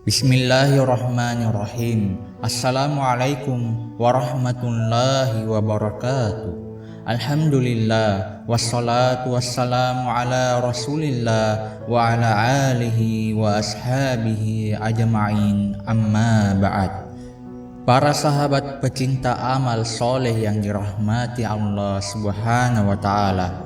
Bismillahirrahmanirrahim. Assalamualaikum warahmatullahi wabarakatuh. Alhamdulillah, wassalatu wassalamu ala rasulillah wa ala alihi wa ashabihi ajma'in, amma ba'd. Para sahabat pecinta amal soleh yang dirahmati Allah subhanahu wa ta'ala,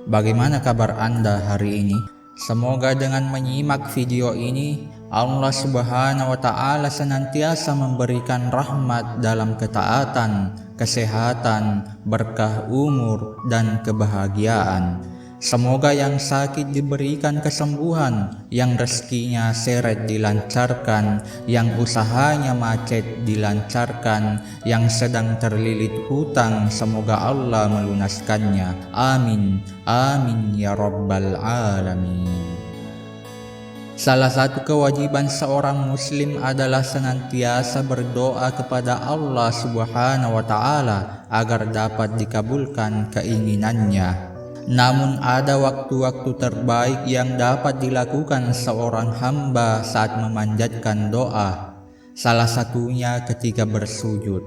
bagaimana kabar Anda hari ini? Semoga dengan menyimak video ini Allah subhanahu wa ta'ala senantiasa memberikan rahmat dalam ketaatan, kesehatan, berkah umur, dan kebahagiaan. Semoga yang sakit diberikan kesembuhan, yang rezekinya seret dilancarkan, yang usahanya macet dilancarkan, yang sedang terlilit hutang semoga Allah melunaskannya. Amin, amin ya rabbal alamin. Salah satu kewajiban seorang muslim adalah senantiasa berdoa kepada Allah subhanahu wa ta'ala agar dapat dikabulkan keinginannya. Namun ada waktu-waktu terbaik yang dapat dilakukan seorang hamba saat memanjatkan doa. Salah satunya ketika bersujud.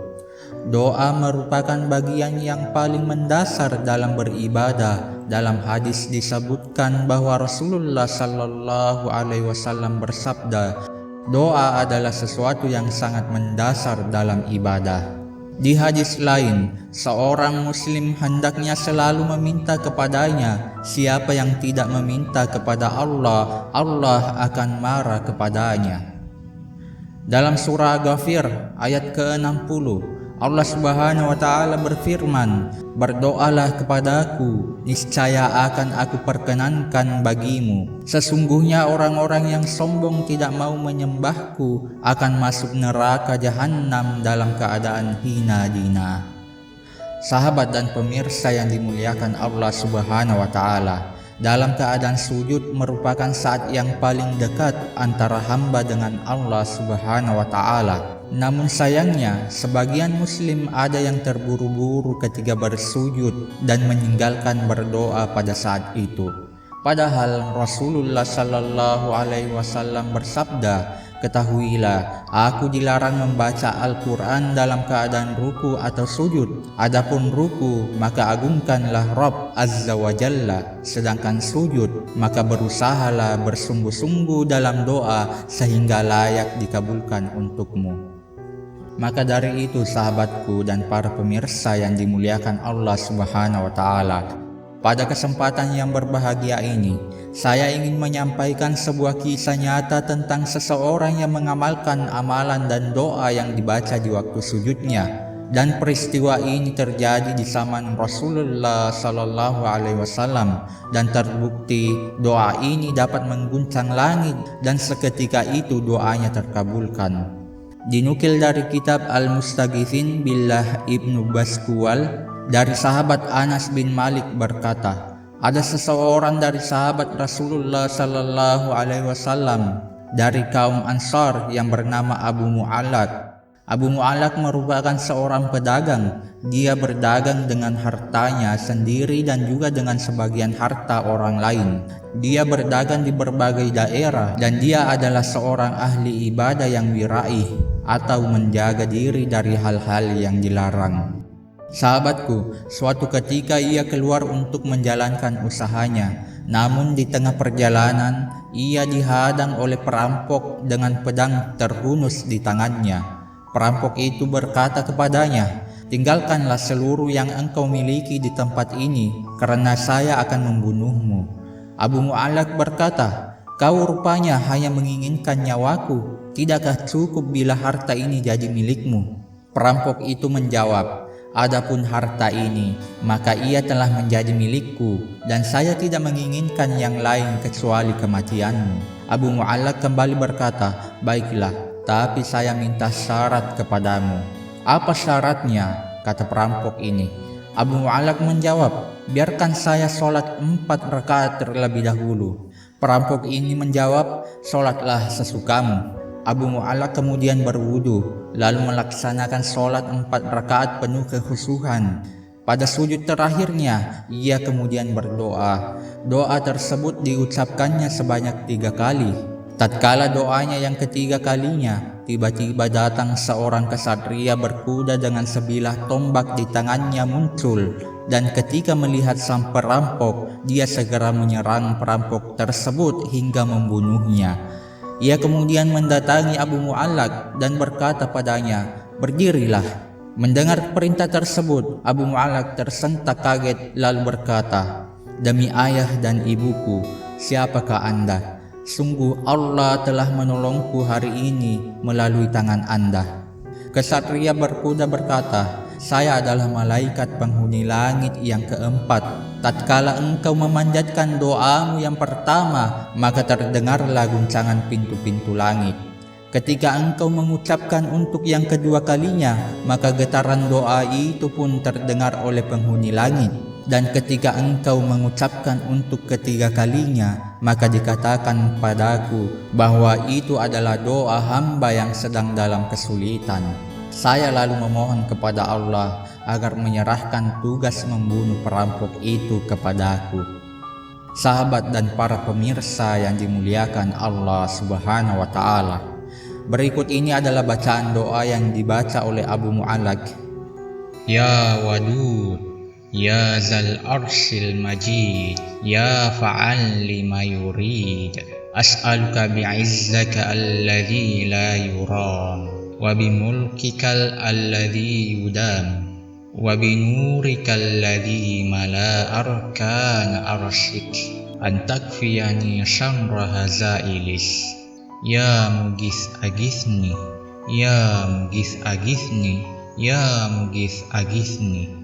Doa merupakan bagian yang paling mendasar dalam beribadah. Dalam hadis disebutkan bahwa Rasulullah Shallallahu Alaihi Wasallam bersabda, doa adalah sesuatu yang sangat mendasar dalam ibadah. Di hadis lain, seorang muslim hendaknya selalu meminta kepadanya. Siapa yang tidak meminta kepada Allah, Allah akan marah kepadanya. Dalam surah Ghafir ayat ke-60, Allah subhanahu wa ta'ala berfirman, berdoalah kepadaku, niscaya akan aku perkenankan bagimu. Sesungguhnya orang-orang yang sombong tidak mau menyembahku akan masuk neraka jahanam dalam keadaan hina dina. Sahabat dan pemirsa yang dimuliakan Allah subhanahu wa ta'ala, dalam keadaan sujud merupakan saat yang paling dekat antara hamba dengan Allah subhanahu wa ta'ala. Namun sayangnya, sebagian muslim ada yang terburu-buru ketika bersujud dan meninggalkan berdoa pada saat itu. Padahal Rasulullah Shallallahu Alaihi Wasallam bersabda, ketahuilah, aku dilarang membaca Al-Quran dalam keadaan ruku atau sujud. Adapun ruku, maka agungkanlah Rabb Azza wa Jalla. Sedangkan sujud, maka berusahalah bersungguh-sungguh dalam doa sehingga layak dikabulkan untukmu. Maka dari itu sahabatku dan para pemirsa yang dimuliakan Allah subhanahu wa ta'ala, pada kesempatan yang berbahagia ini, saya ingin menyampaikan sebuah kisah nyata tentang seseorang yang mengamalkan amalan dan doa yang dibaca di waktu sujudnya. Dan peristiwa ini terjadi di zaman Rasulullah Sallallahu Alaihi Wasallam, dan terbukti doa ini dapat mengguncang langit dan seketika itu doanya terkabulkan. Dinukil dari kitab Al-Mustaghithin Billah Ibnu Baskuwal dari sahabat Anas bin Malik berkata, ada seseorang dari sahabat Rasulullah Sallallahu Alaihi Wasallam dari kaum Ansar yang bernama Abu Mu'allaq. Abu Mu'allaq merupakan seorang pedagang. Dia berdagang dengan hartanya sendiri dan juga dengan sebagian harta orang lain. Dia berdagang di berbagai daerah dan dia adalah seorang ahli ibadah yang wiraih atau menjaga diri dari hal-hal yang dilarang. Sahabatku, suatu ketika ia keluar untuk menjalankan usahanya. Namun di tengah perjalanan, ia dihadang oleh perampok dengan pedang terhunus di tangannya. Perampok itu berkata kepadanya, tinggalkanlah seluruh yang engkau miliki di tempat ini, karena saya akan membunuhmu. Abu Mu'allaq berkata, kau rupanya hanya menginginkan nyawaku, tidakkah cukup bila harta ini jadi milikmu? Perampok itu menjawab, adapun harta ini, maka ia telah menjadi milikku, dan saya tidak menginginkan yang lain kecuali kematianmu. Abu Mu'allaq kembali berkata, baiklah, tapi saya minta syarat kepadamu. Apa syaratnya? Kata perampok ini. Abu Mu'allaq menjawab, biarkan saya sholat 4 rakaat terlebih dahulu. Perampok ini menjawab, sholatlah sesukamu. Abu Mu'allaq kemudian berwudu, lalu melaksanakan sholat 4 rakaat penuh kekhusyuan. Pada sujud terakhirnya, ia kemudian berdoa. Doa tersebut diucapkannya sebanyak 3 kali. Tatkala doanya yang ketiga kalinya, tiba-tiba datang seorang kesatria berkuda dengan sebilah tombak di tangannya muncul, dan ketika melihat sang perampok, dia segera menyerang perampok tersebut hingga membunuhnya. Ia kemudian mendatangi Abu Mu'allaq dan berkata padanya, "Berdirilah." Mendengar perintah tersebut, Abu Mu'allaq tersentak kaget lalu berkata, "Demi ayah dan ibuku, siapakah Anda? Sungguh Allah telah menolongku hari ini melalui tangan Anda." Kesatria berkuda berkata, "Saya adalah malaikat penghuni langit yang keempat. Tatkala engkau memanjatkan doamu yang pertama, maka terdengarlah guncangan pintu-pintu langit. Ketika engkau mengucapkan untuk yang kedua kalinya, maka getaran doa itu pun terdengar oleh penghuni langit. Dan ketika engkau mengucapkan untuk ketiga kalinya, maka dikatakan padaku bahwa itu adalah doa hamba yang sedang dalam kesulitan. Saya lalu memohon kepada Allah agar menyerahkan tugas membunuh perampok itu kepadaku." Sahabat dan para pemirsa yang dimuliakan Allah Subhanahu wa Ta'ala, berikut ini adalah bacaan doa yang dibaca oleh Abu Mu'allaq. Ya Wadud, Ya Zal Arshil Majid, Ya Fa'al lima yurid, As'aluka bi'izzaka alladhi la yuram, wa bimulkikal alladhi yudam, wa binurika alladhi mala arkan arshik, antakfiyani syamra hazailis. Ya Mugis Agisni, Ya Mugis Agisni, Ya Mugis Agisni.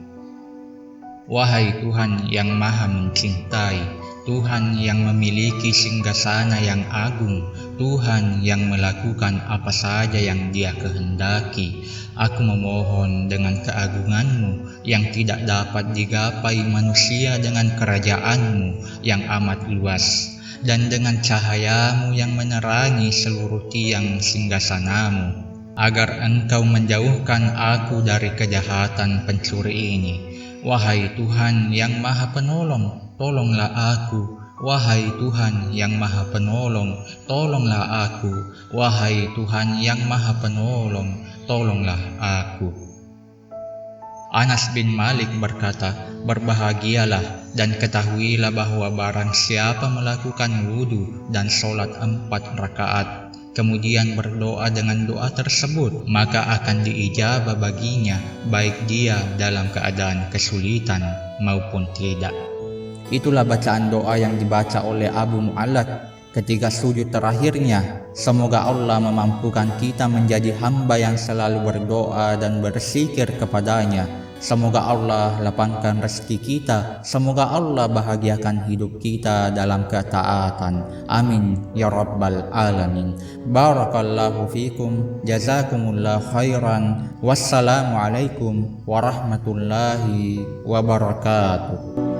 Wahai Tuhan yang maha mencintai, Tuhan yang memiliki singgasana yang agung, Tuhan yang melakukan apa saja yang Dia kehendaki, aku memohon dengan keagungan-Mu yang tidak dapat digapai manusia dengan kerajaan-Mu yang amat luas, dan dengan cahayamu yang menerangi seluruh tiang singgasanamu, agar Engkau menjauhkan aku dari kejahatan pencuri ini. Wahai Tuhan yang maha penolong, tolonglah aku. Wahai Tuhan yang maha penolong, tolonglah aku. Wahai Tuhan yang maha penolong, tolonglah aku. Anas bin Malik berkata, "Berbahagialah dan ketahuilah bahwa barang siapa melakukan wudhu dan sholat 4 rakaat, kemudian berdoa dengan doa tersebut, maka akan diijabah baginya, baik dia dalam keadaan kesulitan maupun tidak." Itulah bacaan doa yang dibaca oleh Abu Mu'allaq ketika sujud terakhirnya. Semoga Allah memampukan kita menjadi hamba yang selalu berdoa dan berzikir kepadanya. Semoga Allah lapangkan rezeki kita. Semoga Allah bahagiakan hidup kita dalam ketaatan. Amin ya rabbal alamin. Barakallahu fikum. Jazakumullah khairan. Wassalamualaikum warahmatullahi wabarakatuh.